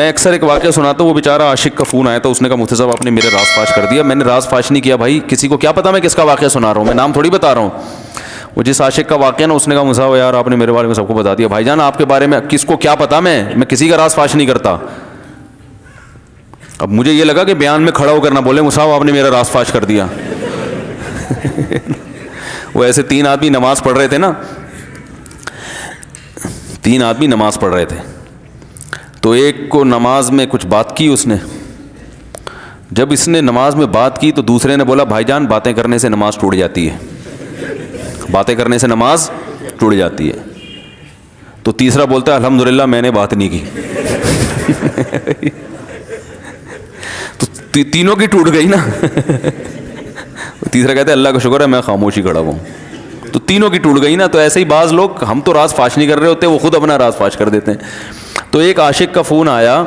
میں اکثر ایک واقعہ سناتا ہوں, وہ بیچارہ عاشق کا فون آیا تھا, اس نے کہا مفتی صاحب آپ نے میرے راز فاش کر دیا. میں نے راز فاش نہیں کیا بھائی, کسی کو کیا پتا میں کس کا واقعہ سنا رہا ہوں, میں نام تھوڑی بتا رہا ہوں. وہ جس عاشق کا واقعہ نا, اس نے کہا مفتی صاحب یار آپ نے میرے بارے میں سب کو بتا دیا. بھائی جان آپ کے بارے میں کس کو کیا پتا, میں کسی کا راز فاش نہیں کرتا. اب مجھے یہ لگا کہ بیان میں کھڑا ہو کر نہ بولے مفتی صاحب آپ نے میرا راز فاش کر دیا. وہ ایسے 3 آدمی نماز پڑھ رہے تھے نا, 3 آدمی نماز پڑھ رہے تھے, تو ایک کو نماز میں کچھ بات کی اس نے. جب اس نے نماز میں بات کی تو دوسرے نے بولا بھائی جان باتیں کرنے سے نماز ٹوٹ جاتی ہے, باتیں کرنے سے نماز ٹوٹ جاتی ہے. تو تیسرا بولتا ہے الحمدللہ میں نے بات نہیں کی. تو تینوں کی ٹوٹ گئی نا. تیسرا کہتا ہے اللہ کا شکر ہے میں خاموشی کھڑا ہوں. تو تینوں کی ٹوٹ گئی نا. تو ایسے ہی بعض لوگ, ہم تو راز فاش نہیں کر رہے ہوتے, وہ خود اپنا راز فاش کر دیتے ہیں. تو ایک عاشق کا فون آیا,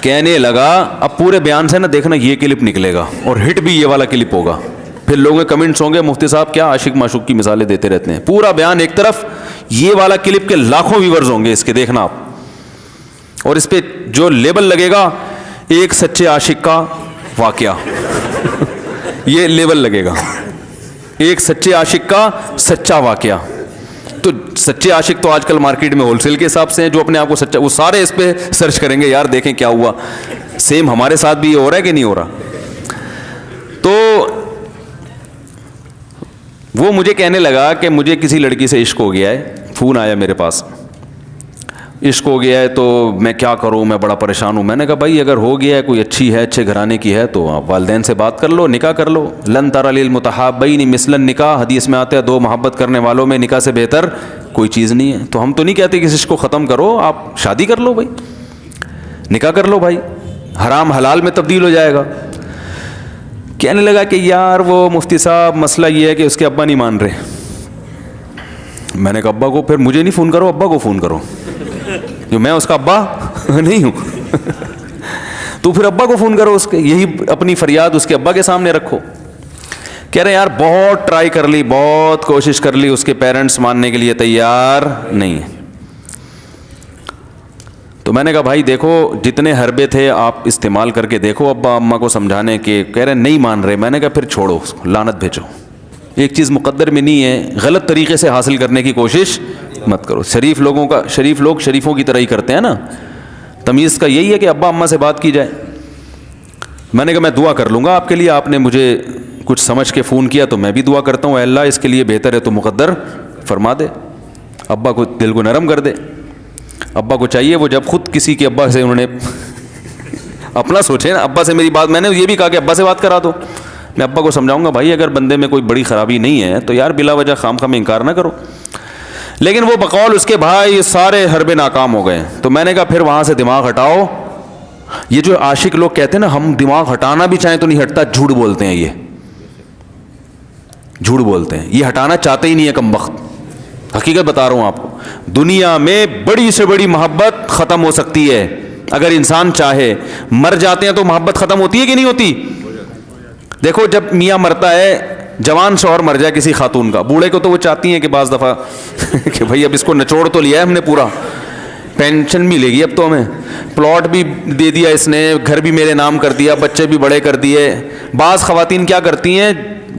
کہنے لگا اب پورے بیان سے نا دیکھنا یہ کلپ نکلے گا اور ہٹ بھی یہ والا کلپ ہوگا. پھر لوگوں کے کمنٹس ہوں گے مفتی صاحب کیا عاشق معشوق کی مثالیں دیتے رہتے ہیں. پورا بیان ایک طرف, یہ والا کلپ کے لاکھوں ویورز ہوں گے اس کے, دیکھنا آپ. اور اس پہ جو لیبل لگے گا ایک سچے عاشق کا واقعہ, یہ لیبل لگے گا, ایک سچے عاشق کا سچا واقعہ. تو سچے عاشق تو آج کل مارکیٹ میں ہول سیل کے حساب سے ہیں, جو اپنے آپ کو سچا, وہ سارے اس پہ سرچ کریں گے یار دیکھیں کیا ہوا. سیم ہمارے ساتھ بھی یہ ہو رہا ہے کہ نہیں ہو رہا. تو وہ مجھے کہنے لگا کہ مجھے کسی لڑکی سے عشق ہو گیا ہے, فون آیا میرے پاس, عشق ہو گیا ہے تو میں کیا کروں, میں بڑا پریشان ہوں. میں نے کہا بھائی اگر ہو گیا ہے, کوئی اچھی ہے, اچھے گھرانے کی ہے, تو آپ والدین سے بات کر لو, نکاح کر لو. لن تری للمتحابین مثل النکاح, حدیث میں آتا ہے 2 محبت کرنے والوں میں نکاح سے بہتر کوئی چیز نہیں ہے. تو ہم تو نہیں کہتے کہ اس عشق کو ختم کرو, آپ شادی کر لو بھائی, نکاح کر لو بھائی, حرام حلال میں تبدیل ہو جائے گا. کہنے لگا کہ یار وہ مفتی صاحب مسئلہ یہ ہے کہ اس کے ابا نہیں مان رہے. میں نے کہا ابا کو, پھر مجھے نہیں فون کرو, ابا کو فون کرو, جو میں اس کا ابا نہیں ہوں. تو پھر ابا کو فون کرو, اس کے یہی اپنی فریاد اس کے ابا کے سامنے رکھو. کہہ رہے یار بہت ٹرائی کر لی, بہت کوشش کر لی, اس کے پیرنٹس ماننے کے لیے تیار نہیں. تو میں نے کہا بھائی دیکھو جتنے حربے تھے آپ استعمال کر کے دیکھو ابا اماں کو سمجھانے کے. کہہ رہے نہیں مان رہے. میں نے کہا پھر چھوڑو اس کو, لعنت بھیجو. ایک چیز مقدر میں نہیں ہے, غلط طریقے سے حاصل کرنے کی کوشش مت کرو. شریف لوگ شریفوں کی طرح ہی کرتے ہیں نا. تمیز کا یہی ہے کہ ابا اماں سے بات کی جائے. میں نے کہا میں دعا کر لوں گا آپ کے لیے, آپ نے مجھے کچھ سمجھ کے فون کیا تو میں بھی دعا کرتا ہوں, اے اللہ اس کے لیے بہتر ہے تو مقدر فرما دے, ابا کو دل کو نرم کر دے. ابا کو چاہیے وہ جب خود کسی کے ابا سے انہوں نے اپنا سوچے نا, ابا سے میری بات, میں نے یہ بھی کہا کہ ابا سے بات کرا دو. میں ابا کو سمجھاؤں گا بھائی اگر بندے میں کوئی بڑی خرابی نہیں ہے تو یار بلا وجہ خام خواہ انکار نہ کرو. لیکن وہ بقول اس کے بھائی سارے حربے ناکام ہو گئے. تو میں نے کہا پھر وہاں سے دماغ ہٹاؤ. یہ جو عاشق لوگ کہتے ہیں نا ہم دماغ ہٹانا بھی چاہیں تو نہیں ہٹتا, جھوٹ بولتے ہیں, یہ جھوٹ بولتے ہیں, یہ ہٹانا چاہتے ہی نہیں ہے کم وقت. حقیقت بتا رہا ہوں آپ کو, دنیا میں بڑی سے بڑی محبت ختم ہو سکتی ہے اگر انسان چاہے. مر جاتے ہیں تو محبت ختم ہوتی ہے کہ نہیں ہوتی؟ دیکھو جب میاں مرتا ہے, جوان شوہر مر جائے کسی خاتون کا, بوڑھے کو تو وہ چاہتی ہیں کہ بعض دفعہ کہ بھائی اب اس کو نچوڑ تو لیا ہے ہم نے, پورا پینشن ملے گی, اب تو ہمیں پلاٹ بھی دے دیا اس نے, گھر بھی میرے نام کر دیا, بچے بھی بڑے کر دیے. بعض خواتین کیا کرتی ہیں,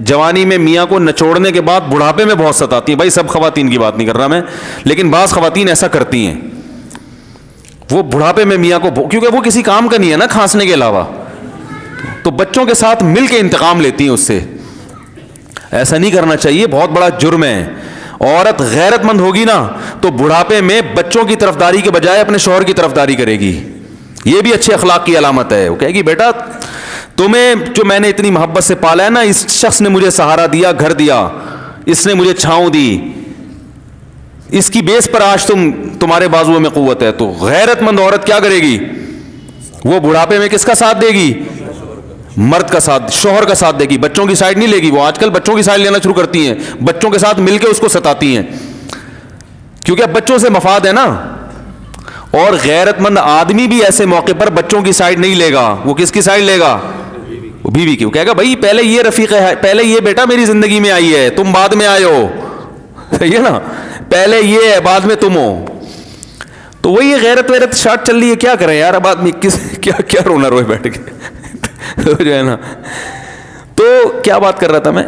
جوانی میں میاں کو نچوڑنے کے بعد بڑھاپے میں بہت ستاتی ہیں. بھائی سب خواتین کی بات نہیں کر رہا میں, لیکن بعض خواتین ایسا کرتی ہیں, وہ بڑھاپے میں میاں کو, کیونکہ وہ کسی کام کا نہیں ہے نا کھانسنے کے علاوہ, تو بچوں کے ساتھ مل کے انتقام لیتی ہیں اس سے. ایسا نہیں کرنا چاہیے, بہت بڑا جرم ہے. عورت غیرت مند ہوگی نا تو بڑھاپے میں بچوں کی طرفداری کے بجائے اپنے شوہر کی طرفداری کرے گی. یہ بھی اچھے اخلاق کی علامت ہے. وہ کہے گی بیٹا تمہیں جو میں نے اتنی محبت سے پالا ہے نا, اس شخص نے مجھے سہارا دیا, گھر دیا, اس نے مجھے چھاؤں دی, اس کی بیس پر آج تمہارے بازوؤں میں قوت ہے. تو غیرت مند عورت کیا کرے گی, وہ بڑھاپے میں کس کا ساتھ دے گی, مرد کا ساتھ, شوہر کا ساتھ دے گی, بچوں کی سائڈ نہیں لے گی. وہ آج کل بچوں کی سائڈ لینا شروع کرتی ہیں, بچوں کے ساتھ مل کے اس کو ستاتی ہیں, کیونکہ اب بچوں سے مفاد ہے نا. اور غیرت مند آدمی بھی ایسے موقع پر بچوں کی سائڈ نہیں لے گا. وہ کس کی سائڈ لے گا, وہ بیوی کی. وہ کہے گا بھائی پہلے یہ رفیق ہے, پہلے یہ بیٹا میری زندگی میں آئی ہے, تم بعد میں آئے ہو, صحیح ہے نا, پہلے یہ ہے بعد میں تم ہو. تو وہی یہ غیرت ویرت شارٹ چل رہی ہے, کیا کریں یار اب آدمی کیا رونا روئے بیٹھ کے تو جو ہے نا. تو کیا بات کر رہا تھا میں,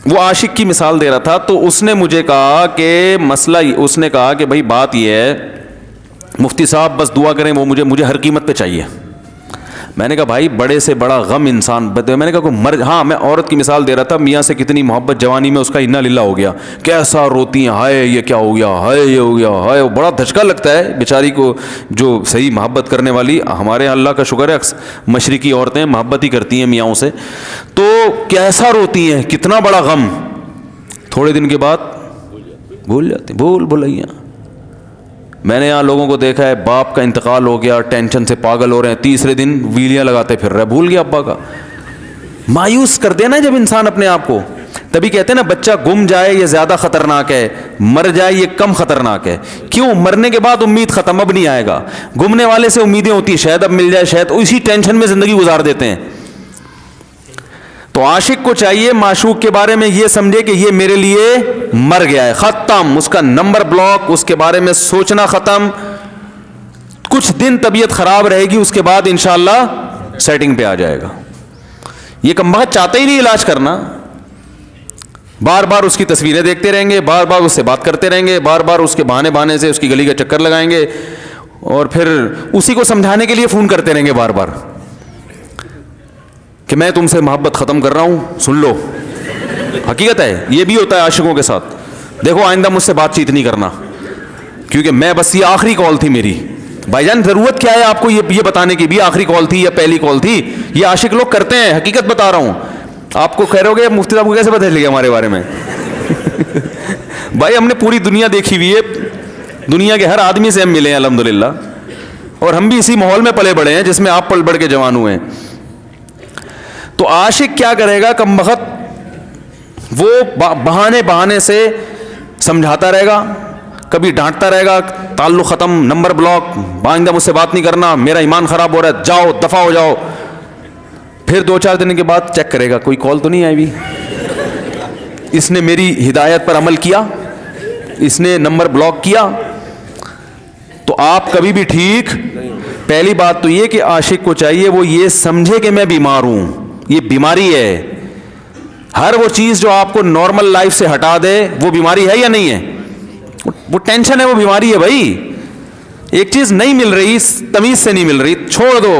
وہ عاشق کی مثال دے رہا تھا. تو اس نے مجھے کہا کہ مسئلہ, اس نے کہا کہ بھائی بات یہ ہے مفتی صاحب بس دعا کریں, وہ مجھے ہر قیمت پہ چاہیے. میں نے کہا بھائی بڑے سے بڑا غم انسان, میں نے کہا کوئی ہاں میں عورت کی مثال دے رہا تھا, میاں سے کتنی محبت جوانی میں اس کا انا للہ ہو گیا, کیسا روتی ہیں, ہائے یہ کیا ہو گیا, ہائے یہ ہو گیا, ہائے, بڑا دھچکا لگتا ہے بیچاری کو جو صحیح محبت کرنے والی. ہمارے اللہ کا شکر ہے مشرقی عورتیں محبت ہی کرتی ہیں میاں سے, تو کیسا روتی ہیں, کتنا بڑا غم. تھوڑے دن کے بعد بھول جاتی, بھولائیاں. میں نے یہاں لوگوں کو دیکھا ہے باپ کا انتقال ہو گیا, ٹینشن سے پاگل ہو رہے ہیں, تیسرے دن ویلیاں لگاتے پھر رہے, بھول گیا ابا کا. مایوس کر دینا جب انسان اپنے آپ کو. تبھی کہتے ہیں نا بچہ گم جائے یہ زیادہ خطرناک ہے, مر جائے یہ کم خطرناک ہے. کیوں؟ مرنے کے بعد امید ختم, اب نہیں آئے گا. گمنے والے سے امیدیں ہوتی ہیں شاید اب مل جائے, شاید اسی ٹینشن میں زندگی گزار دیتے ہیں. تو عاشق کو چاہیے معشوق کے بارے میں یہ سمجھے کہ یہ میرے لیے مر گیا ہے, ختم, اس کا نمبر بلاک, اس کے بارے میں سوچنا ختم. کچھ دن طبیعت خراب رہے گی, اس کے بعد انشاءاللہ سیٹنگ پہ آ جائے گا. یہ کمبخت چاہتا ہی نہیں علاج کرنا, بار بار اس کی تصویریں دیکھتے رہیں گے, بار بار اس سے بات کرتے رہیں گے, بار بار اس کے بہانے سے اس کی گلی کا چکر لگائیں گے, اور پھر اسی کو سمجھانے کے لیے فون کرتے رہیں گے بار بار کہ میں تم سے محبت ختم کر رہا ہوں, سن لو. حقیقت ہے یہ بھی ہوتا ہے عاشقوں کے ساتھ. دیکھو آئندہ مجھ سے بات چیت نہیں کرنا کیونکہ میں بس یہ آخری کال تھی میری. بھائی جان ضرورت کیا ہے آپ کو یہ بتانے کی بھی آخری کال تھی یا پہلی کال تھی؟ یہ عاشق لوگ کرتے ہیں, حقیقت بتا رہا ہوں. آپ کو کہہ رہے ہو گے مفتی صاحب کو کیسے پتہ چل گیا ہمارے بارے میں؟ بھائی ہم نے پوری دنیا دیکھی ہوئی ہے, دنیا کے ہر آدمی سے ہم ملے ہیں الحمدللہ, اور ہم بھی اسی ماحول میں پلے بڑے ہیں جس میں آپ پل بڑھ کے جوان ہوئے ہیں. تو عاشق کیا کرے گا کمبخت, وہ بہانے سے سمجھاتا رہے گا, کبھی ڈانٹتا رہے گا, تعلق ختم, نمبر بلاک, آئندہ مجھ سے بات نہیں کرنا, میرا ایمان خراب ہو رہا ہے, جاؤ دفع ہو جاؤ. پھر 2-4 دن کے بعد چیک کرے گا کوئی کال تو نہیں آئی بھی, اس نے میری ہدایت پر عمل کیا, اس نے نمبر بلاک کیا. تو آپ کبھی بھی ٹھیک. پہلی بات تو یہ کہ عاشق کو چاہیے وہ یہ سمجھے کہ میں بیمار ہوں, یہ بیماری ہے. ہر وہ چیز جو آپ کو نارمل لائف سے ہٹا دے وہ بیماری ہے یا نہیں ہے؟ وہ ٹینشن ہے, وہ بیماری ہے بھائی. ایک چیز نہیں مل رہی, تمیز سے نہیں مل رہی, چھوڑ دو,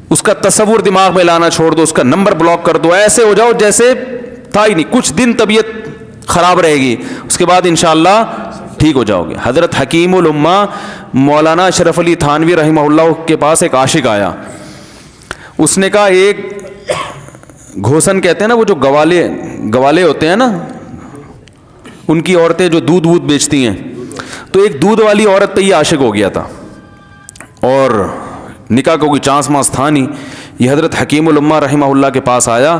اس کا تصور دماغ میں لانا چھوڑ دو, اس کا نمبر بلاک کر دو, ایسے ہو جاؤ جیسے تھا ہی نہیں. کچھ دن طبیعت خراب رہے گی, اس کے بعد انشاءاللہ ٹھیک ہو جاؤ گے. حضرت حکیم الامہ مولانا اشرف علی تھانوی رحمہ اللہ کے پاس ایک عاشق آیا. اس نے کہا ایک گھوسن کہتے ہیں نا, وہ جو گوالے ہوتے ہیں نا, ان کی عورتیں جو دودھ بیچتی ہیں, تو ایک دودھ والی عورت پہ یہ عاشق ہو گیا تھا, اور نکاح کا کوئی چانس مانس تھا نہیں. یہ حضرت حکیم الامہ رحمہ اللہ کے پاس آیا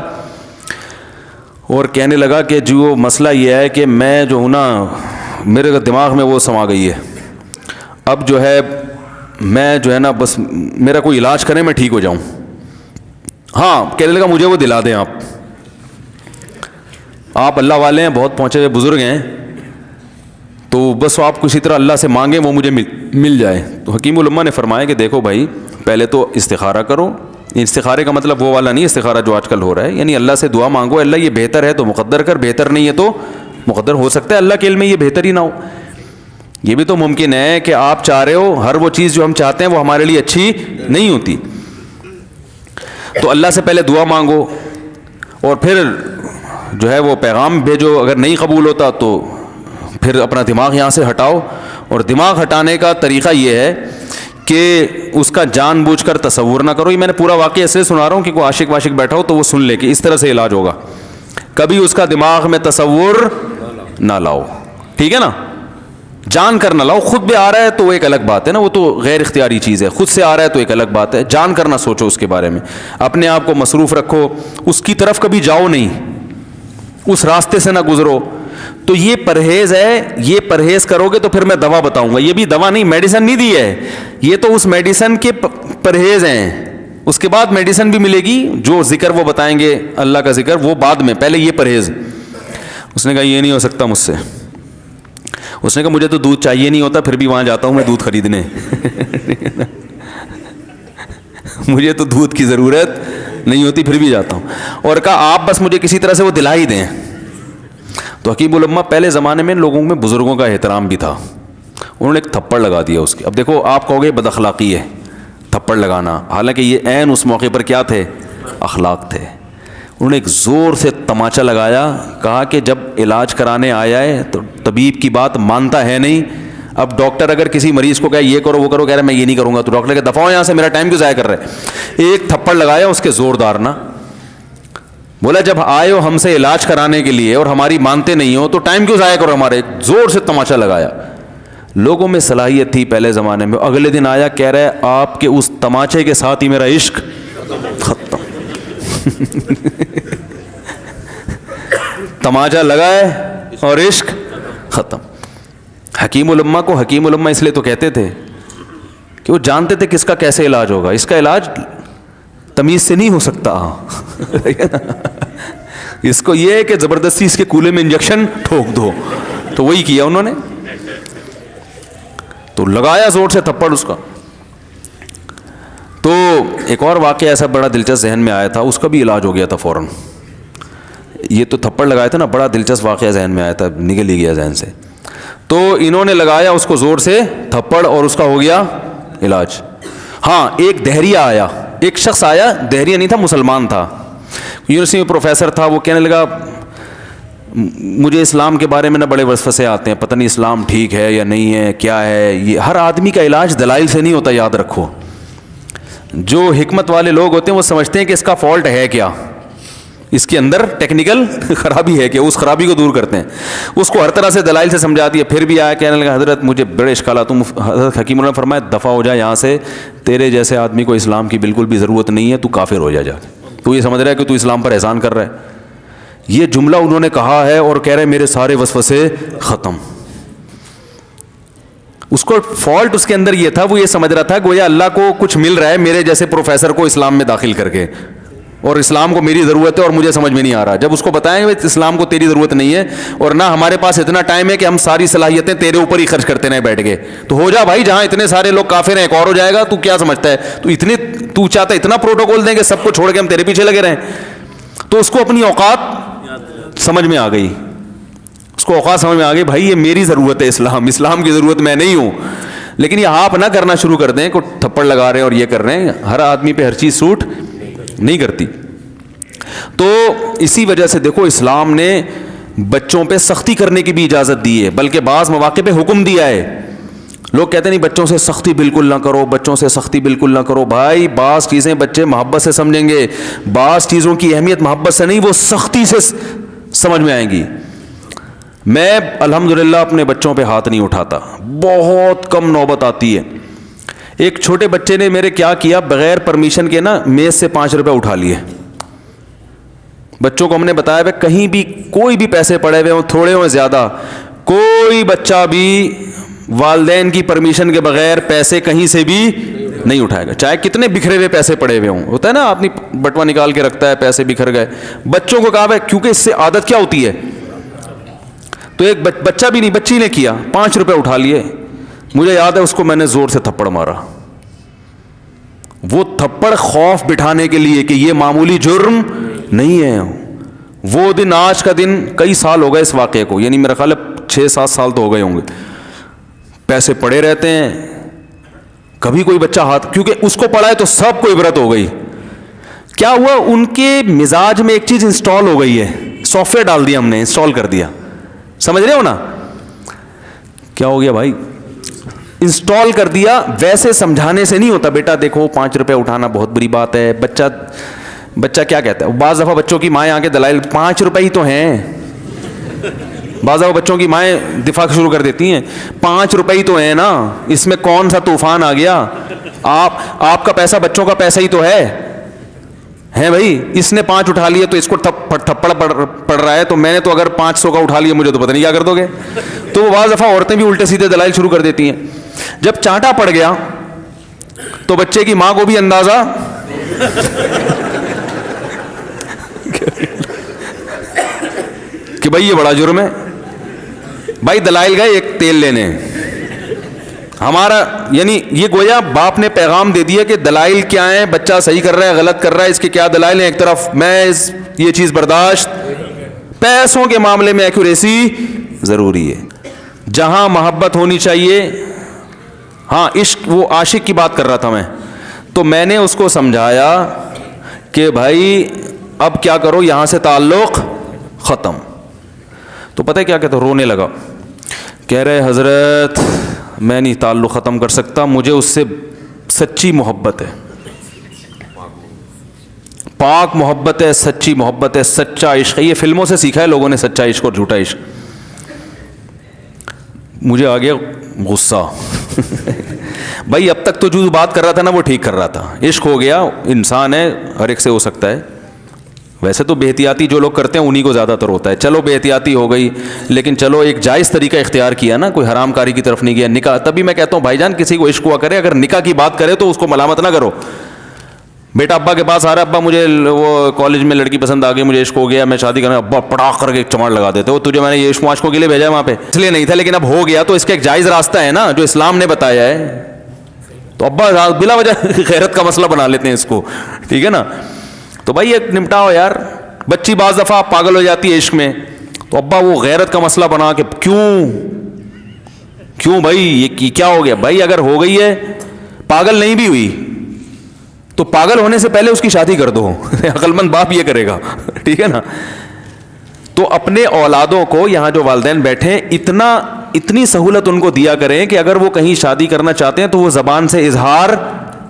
اور کہنے لگا کہ جو مسئلہ یہ ہے کہ میں جو ہوں نا, میرے دماغ میں وہ سما گئی ہے, اب جو ہے میں جو ہے نا بس میرا کوئی علاج کریں میں ٹھیک ہو جاؤں. ہاں, کہنے لگا مجھے وہ دلا دیں آپ اللہ والے ہیں, بہت پہنچے ہوئے بزرگ ہیں, تو بس آپ کسی طرح اللہ سے مانگیں وہ مجھے مل جائے. تو حکیم الامہ نے فرمایا کہ دیکھو بھائی, پہلے تو استخارہ کرو. استخارے کا مطلب وہ والا نہیں استخارہ جو آج کل ہو رہا ہے, یعنی اللہ سے دعا مانگو, اللہ یہ بہتر ہے تو مقدر کر, بہتر نہیں ہے تو مقدر. ہو سکتا ہے اللہ کے علم میں یہ بہتر ہی نہ ہو. یہ بھی تو ممکن ہے کہ آپ چاہ رہے ہو ہر وہ چیز جو ہم چاہتے ہیں وہ ہمارے لیے اچھی نہیں ہوتی. تو اللہ سے پہلے دعا مانگو, اور پھر جو ہے وہ پیغام بھیجو. اگر نہیں قبول ہوتا تو پھر اپنا دماغ یہاں سے ہٹاؤ. اور دماغ ہٹانے کا طریقہ یہ ہے کہ اس کا جان بوجھ کر تصور نہ کرو. یہ میں نے پورا واقعہ ایسے سنا رہا ہوں کہ کوئی عاشق واشق بیٹھا ہو تو وہ سن لے کہ اس طرح سے علاج ہوگا. کبھی اس کا دماغ میں تصور نہ لاؤ, ٹھیک ہے نا, جان کر نہ لاؤ. خود بھی آ رہا ہے تو وہ ایک الگ بات ہے نا, وہ تو غیر اختیاری چیز ہے. خود سے آ رہا ہے تو ایک الگ بات ہے. جان کر نہ سوچو اس کے بارے میں, اپنے آپ کو مصروف رکھو, اس کی طرف کبھی جاؤ نہیں, اس راستے سے نہ گزرو. تو یہ پرہیز ہے, یہ پرہیز کرو گے تو پھر میں دوا بتاؤں گا. یہ بھی دوا نہیں, میڈیسن نہیں دی ہے, یہ تو اس میڈیسن کے پرہیز ہیں. اس کے بعد میڈیسن بھی ملے گی, جو ذکر وہ بتائیں گے اللہ کا ذکر وہ بعد میں, پہلے یہ پرہیز. اس نے کہا یہ نہیں ہو سکتا مجھ سے. اس نے کہا مجھے تو دودھ چاہیے نہیں ہوتا, پھر بھی وہاں جاتا ہوں میں دودھ خریدنے. مجھے تو دودھ کی ضرورت نہیں ہوتی, پھر بھی جاتا ہوں. اور کہا آپ بس مجھے کسی طرح سے وہ دلا ہی دیں. تو حکیم الامہ پہلے زمانے میں لوگوں میں بزرگوں کا احترام بھی تھا, انہوں نے ایک تھپڑ لگا دیا اس کے. اب دیکھو آپ کہو گے بد اخلاقی ہے تھپڑ لگانا, حالانکہ یہ عین اس موقع پر کیا تھے, اخلاق تھے. انہوں نے ایک زور سے تماچا لگایا, کہا کہ جب علاج کرانے آیا ہے تو طبیب کی بات مانتا ہے نہیں. اب ڈاکٹر اگر کسی مریض کو کہے یہ کرو وہ کرو, کہہ رہا ہے میں یہ نہیں کروں گا, تو ڈاکٹر کہ دفعہ ہو یہاں سے, میرا ٹائم کیوں ضائع کر رہے. ایک تھپڑ لگایا اس کے زوردار نا, بولا جب آئے ہو ہم سے علاج کرانے کے لیے اور ہماری مانتے نہیں ہو تو ٹائم کیوں ضائع کرو ہمارے. زور سے تماچا لگایا. لوگوں میں صلاحیت تھی پہلے زمانے میں. اگلے دن آیا کہہ رہا ہے آپ کے اس تماچے کے ساتھ ہی میرا عشق ختم. تماچا لگائے اور عشق ختم. حکیم الامہ کو حکیم الامہ اس لیے تو کہتے تھے کہ وہ جانتے تھے کس کا کیسے علاج ہوگا. اس کا علاج تمیز سے نہیں ہو سکتا. اس کو یہ ہے کہ زبردستی اس کے کولے میں انجیکشن ٹھوک دو, تو وہی کیا انہوں نے. تو لگایا زور سے تھپڑ اس کا. تو ایک اور واقعہ ایسا بڑا دلچسپ ذہن میں آیا تھا, اس کا بھی علاج ہو گیا تھا فوراً. یہ تو تھپڑ لگایا تھا نا, بڑا دلچسپ واقعہ ذہن میں آیا تھا, نکل ہی گیا ذہن سے. تو انہوں نے لگایا اس کو زور سے تھپڑ اور اس کا ہو گیا علاج. ہاں ایک دہریہ آیا, ایک شخص آیا, دہریہ نہیں تھا مسلمان تھا, یونیورسٹی میں پروفیسر تھا. وہ کہنے لگا مجھے اسلام کے بارے میں نہ بڑے وسوسے آتے ہیں, پتہ نہیں اسلام ٹھیک ہے یا نہیں ہے, کیا ہے یہ. ہر آدمی کا علاج دلائل سے نہیں ہوتا, یاد رکھو. جو حکمت والے لوگ ہوتے ہیں وہ سمجھتے ہیں کہ اس کا فالٹ ہے کیا, اس کے اندر ٹیکنیکل خرابی ہے کیا, اس خرابی کو دور کرتے ہیں. اس کو ہر طرح سے دلائل سے سمجھا دیا. پھر بھی آیا کہنے لگا حضرت مجھے بڑے اشکالات. حضرت حکیم اللہ نے فرمایا دفع ہو جائے یہاں سے, تیرے جیسے آدمی کو اسلام کی بالکل بھی ضرورت نہیں ہے, تو کافر ہو جا. تو یہ سمجھ رہا ہے کہ تو اسلام پر احسان کر رہا ہے. یہ جملہ انہوں نے کہا ہے اور کہہ رہے میرے سارے وسوسے ختم. اس کو فالٹ اس کے اندر یہ تھا, وہ یہ سمجھ رہا تھا گویا اللہ کو کچھ مل رہا ہے میرے جیسے پروفیسر کو اسلام میں داخل کر کے, اور اسلام کو میری ضرورت ہے اور مجھے سمجھ میں نہیں آ رہا. جب اس کو بتائیں گے اسلام کو تیری ضرورت نہیں ہے اور نہ ہمارے پاس اتنا ٹائم ہے کہ ہم ساری صلاحیتیں تیرے اوپر ہی خرچ کرتے رہیں بیٹھ کے, تو ہو جا بھائی, جہاں اتنے سارے لوگ کافر ہیں ایک اور ہو جائے گا. تو کیا سمجھتا ہے, تو چاہتا ہے اتنا پروٹوکول دیں کہ سب کو چھوڑ کے ہم تیرے پیچھے لگے رہیں. تو اس کو اپنی اوقات سمجھ میں آ گئی, اس کو اوقات سمجھ میں آ گئی, بھائی یہ میری ضرورت ہے اسلام کی ضرورت میں نہیں ہوں. لیکن یہ آپ نہ کرنا شروع کر دیں کہ تھپڑ لگا رہے ہیں اور یہ کر رہے ہیں. ہر آدمی پہ ہر چیز سوٹ نہیں کرتی. تو اسی وجہ سے دیکھو اسلام نے بچوں پہ سختی کرنے کی بھی اجازت دی ہے, بلکہ بعض مواقع پہ حکم دیا ہے. لوگ کہتے ہیں نہیں بچوں سے سختی بالکل نہ کرو, بچوں سے سختی بالکل نہ کرو. بھائی بعض چیزیں بچے محبت سے سمجھیں گے, بعض چیزوں کی اہمیت محبت سے نہیں, وہ سختی سے سمجھ میں آئیں گی. میں الحمدللہ اپنے بچوں پہ ہاتھ نہیں اٹھاتا, بہت کم نوبت آتی ہے. ایک چھوٹے بچے نے میرے کیا کیا, بغیر پرمیشن کے نا میز سے 5 روپے اٹھا لیے. بچوں کو ہم نے بتایا ہے کہیں بھی کوئی بھی پیسے پڑے ہوئے ہوں, تھوڑے ہوں زیادہ, کوئی بچہ بھی والدین کی پرمیشن کے بغیر پیسے کہیں سے بھی نہیں اٹھائے گا, چاہے کتنے بکھرے ہوئے پیسے پڑے ہوئے ہوں. ہوتا ہے نا آدمی بٹوا نکال کے رکھتا ہے, پیسے بکھر گئے. بچوں کو کہا ہے کیونکہ اس سے عادت کیا ہوتی ہے. تو ایک بچہ بھی نہیں, بچی نے کیا, 5 روپے اٹھا لیے. مجھے یاد ہے اس کو میں نے زور سے تھپڑ مارا. وہ تھپڑ خوف بٹھانے کے لیے کہ یہ معمولی جرم نہیں ہے. وہ دن آج کا دن کئی سال ہو گئے اس واقعے کو, یعنی میرا خیال ہے 6-7 سال تو ہو گئے ہوں گے. پیسے پڑے رہتے ہیں, کبھی کوئی بچہ ہاتھ, کیونکہ اس کو پڑا ہے تو سب کو عبرت ہو گئی. کیا ہوا, ان کے مزاج میں ایک چیز انسٹال ہو گئی ہے, سافٹ ویئر ڈال دیا ہم نے, انسٹال کر دیا. سمجھ رہے ہو نا کیا ہو گیا بھائی, انسٹال کر دیا. ویسے سمجھانے سے نہیں ہوتا, بیٹا دیکھو 5 روپے اٹھانا بہت بری بات ہے. بچہ کیا کہتا ہے, بعض دفعہ بچوں کی مائیں آگے دلائل 5 روپے ہی تو ہیں, بعض دفعہ بچوں کی مائیں دفاع شروع کر دیتی ہیں 5 روپے ہی تو ہیں نا, اس میں کون سا طوفان آ گیا. آپ کا پیسہ بچوں کا پیسہ ہی تو ہے بھائی. اس نے 5 اٹھا لیے تو اس کو تھپڑ پڑ رہا ہے, تو میں نے تو اگر 500 کا اٹھا لیا مجھے تو پتہ نہیں کیا کر دو گے. تو بعض دفعہ عورتیں بھی الٹے سیدھے دلائل شروع کر دیتی ہیں. جب چانٹا پڑ گیا تو بچے کی ماں کو بھی اندازہ کہ بھائی یہ بڑا جرم ہے. بھائی دلائل گئے, ایک تیل لینے. ہمارا یعنی یہ گویا باپ نے پیغام دے دیا کہ دلائل کیا ہیں, بچہ صحیح کر رہا ہے غلط کر رہا ہے, اس کے کیا دلائل ہیں. ایک طرف محض یہ چیز برداشت, پیسوں کے معاملے میں ایکوریسی ضروری ہے. جہاں محبت ہونی چاہیے, ہاں عشق, وہ عاشق کی بات کر رہا تھا میں, تو میں نے اس کو سمجھایا کہ بھائی اب کیا کرو, یہاں سے تعلق ختم. تو پتہ ہے کیا کہتا, رونے لگا, کہہ رہے حضرت میں نہیں تعلق ختم کر سکتا, مجھے اس سے سچی محبت ہے, پاک محبت ہے, سچی محبت ہے, سچا عشق ہے. یہ فلموں سے سیکھا ہے لوگوں نے, سچا عشق اور جھوٹا عشق. مجھے آ گیا غصہ. بھائی اب تک تو جو بات کر رہا تھا نا وہ ٹھیک کر رہا تھا, عشق ہو گیا, انسان ہے, ہر ایک سے ہو سکتا ہے. ویسے تو بے احتیاطی جو لوگ کرتے ہیں انہی کو زیادہ تر ہوتا ہے. چلو بے احتیاطی ہو گئی, لیکن چلو ایک جائز طریقہ اختیار کیا نا, کوئی حرام کاری کی طرف نہیں گیا. نکاح, تبھی میں کہتا ہوں بھائی جان کسی کو عشق ہوا کرے, اگر نکاح کی بات کرے تو اس کو ملامت نہ کرو. بیٹا ابا کے پاس آ رہا ہے, ابا مجھے وہ کالج میں لڑکی پسند آ گئی, مجھے عشق ہو گیا, میں شادی کرنا, ابا پڑاخ کر کے ایک چماڑ لگا دیتے ہو, تجھے میں نے یہ عشق معاشقوں کے لیے بھیجا ہے وہاں پہ, اس لیے نہیں تھا, لیکن اب ہو گیا تو اس کا ایک جائز راستہ ہے نا جو اسلام نے بتایا ہے. تو ابا بلا وجہ غیرت کا مسئلہ بنا لیتے ہیں اس کو, ٹھیک ہے نا. تو بھائی ایک نمٹاؤ یار. بچی بعض دفعہ پاگل ہو جاتی ہے عشق میں, تو ابا وہ غیرت کا مسئلہ بنا کے کیوں بھائی یہ کیا ہو گیا. بھائی اگر ہو گئی ہے, پاگل نہیں بھی ہوئی تو پاگل ہونے سے پہلے اس کی شادی کر دو. عقل مند باپ یہ کرے گا, ٹھیک ہے نا. تو اپنے اولادوں کو, یہاں جو والدین بیٹھے اتنی سہولت ان کو دیا کریں کہ اگر وہ کہیں شادی کرنا چاہتے ہیں تو وہ زبان سے اظہار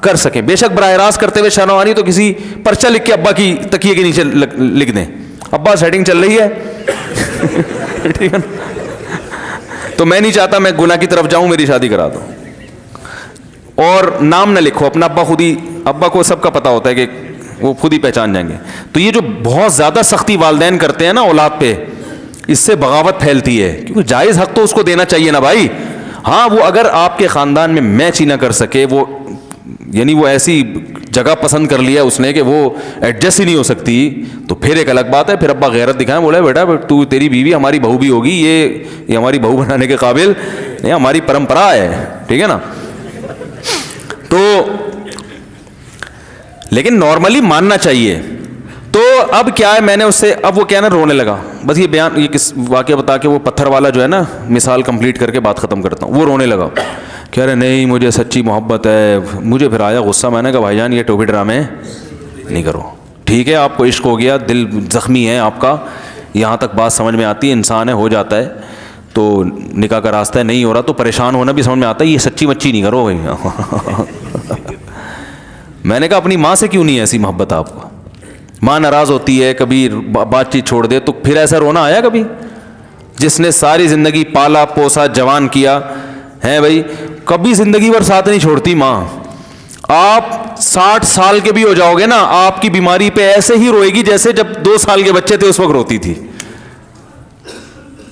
کر سکیں. بے شک براہ راست کرتے ہوئے شانوانی تو کسی پرچہ لکھ کے ابا کی تکیے کے نیچے لکھ دیں, ابا سیٹنگ چل رہی ہے, ٹھیک ہے نا. تو میں نہیں چاہتا میں گناہ کی طرف جاؤں, میری شادی کرا دو. اور نام نہ لکھو اپنا, ابا خود ہی, ابا کو سب کا پتہ ہوتا ہے کہ وہ خود ہی پہچان جائیں گے. تو یہ جو بہت زیادہ سختی والدین کرتے ہیں نا اولاد پہ, اس سے بغاوت پھیلتی ہے, کیونکہ جائز حق تو اس کو دینا چاہیے نا بھائی. ہاں وہ اگر آپ کے خاندان میں میچ ہی نہ کر سکے, وہ یعنی وہ ایسی جگہ پسند کر لیا اس نے کہ وہ ایڈجسٹ ہی نہیں ہو سکتی, تو پھر ایک الگ بات ہے. پھر ابا غیرت دکھائیں, بولے بیٹا تو تیری بیوی ہماری بہو بھی ہوگی, یہ ہماری بہو بنانے کے قابل, یہ ہماری پرمپرا ہے, ٹھیک ہے نا. تو لیکن نارملی ماننا چاہیے. تو اب کیا ہے, میں نے اس سے, اب وہ کیا نا رونے لگا. بس یہ بیان, یہ کس واقعہ بتا کے وہ پتھر والا جو ہے نا مثال کمپلیٹ کر کے بات ختم کرتا ہوں. وہ رونے لگا, کہہ رہے نہیں مجھے سچی محبت ہے. مجھے پھر آیا غصہ, میں نے کہا بھائی جان یہ ٹوپی ڈرامے نہیں کرو. ٹھیک ہے آپ کو عشق ہو گیا, دل زخمی ہے آپ کا, یہاں تک بات سمجھ میں آتی ہے, انسان ہے, ہو جاتا ہے. تو نکاح کا راستہ نہیں ہو رہا تو پریشان ہونا بھی سمجھ میں آتا ہے, یہ سچی مچی نہیں کرو بھائی. میں نے کہا اپنی ماں سے کیوں نہیں ایسی محبت آپ کو, ماں ناراض ہوتی ہے, کبھی بات چیت چھوڑ دے تو پھر ایسا رونا آیا کبھی؟ جس نے ساری زندگی پالا پوسا جوان کیا ہے بھائی, کبھی زندگی بھر ساتھ نہیں چھوڑتی ماں. آپ 60 سال کے بھی ہو جاؤ گے نا, آپ کی بیماری پہ ایسے ہی روئے گی جیسے جب 2 سال کے بچے تھے اس وقت روتی تھی.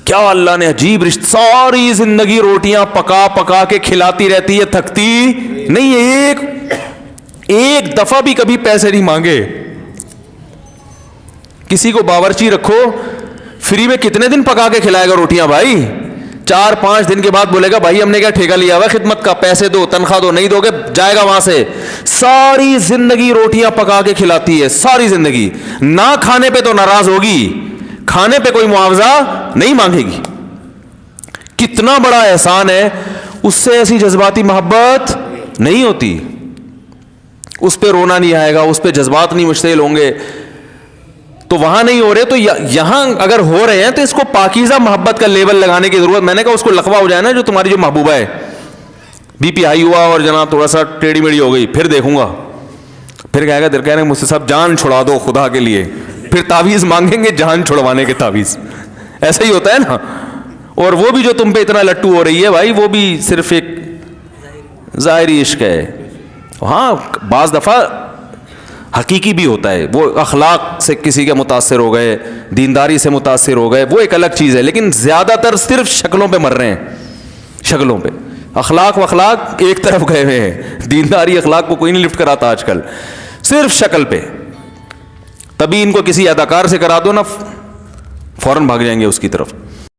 کیا اللہ نے عجیب رشتہ, ساری زندگی روٹیاں پکا پکا کے کھلاتی رہتی ہے, تھکتی نہیں ہے, ایک دفعہ بھی کبھی پیسے نہیں مانگے. کسی کو باورچی رکھو, فری میں کتنے دن پکا کے کھلائے گا روٹیاں بھائی؟ 4-5 دن کے بعد بولے گا بھائی ہم نے کیا ٹھیکہ لیا ہوا خدمت کا, پیسے دو, تنخواہ دو, نہیں دو گے جائے گا وہاں سے. ساری زندگی روٹیاں پکا کے کھلاتی ہے, ساری زندگی. نہ کھانے پہ تو ناراض ہوگی, کھانے پہ کوئی معاوضہ نہیں مانگے گی. کتنا بڑا احسان ہے, اس سے ایسی جذباتی محبت نہیں ہوتی. اس پہ رونا نہیں آئے گا, اس پہ جذبات نہیں مشتعل ہوں گے. تو وہاں نہیں ہو رہے, تو یہاں اگر ہو رہے ہیں تو اس کو پاکیزہ محبت کا لیبل لگانے کی ضرورت. میں نے کہا اس کو لقبہ ہو جائے نا جو تمہاری جو محبوبہ ہے, بی پی ہائی ہوا اور جناب تھوڑا سا ٹیڑھی میڑھی ہو گئی, پھر دیکھوں گا, پھر کہے گا, دل کہہ رہے ہیں مجھ سے سب جان چھڑا دو خدا کے لیے, پھر تعویذ مانگیں گے جان چھڑوانے کے تعویذ. ایسا ہی ہوتا ہے نا. اور وہ بھی جو تم پہ اتنا لٹو ہو رہی ہے بھائی, وہ بھی صرف ایک ظاہری عشق ہے. ہاں بعض دفعہ حقیقی بھی ہوتا ہے, وہ اخلاق سے کسی کے متاثر ہو گئے, دینداری سے متاثر ہو گئے, وہ ایک الگ چیز ہے. لیکن زیادہ تر صرف شکلوں پہ مر رہے ہیں, شکلوں پہ. اخلاق و اخلاق ایک طرف گئے ہوئے ہیں, دینداری اخلاق کو کوئی نہیں لفٹ کراتا آج کل, صرف شکل پہ. تبھی ان کو کسی اداکار سے کرا دو نا, فوراً بھاگ جائیں گے اس کی طرف.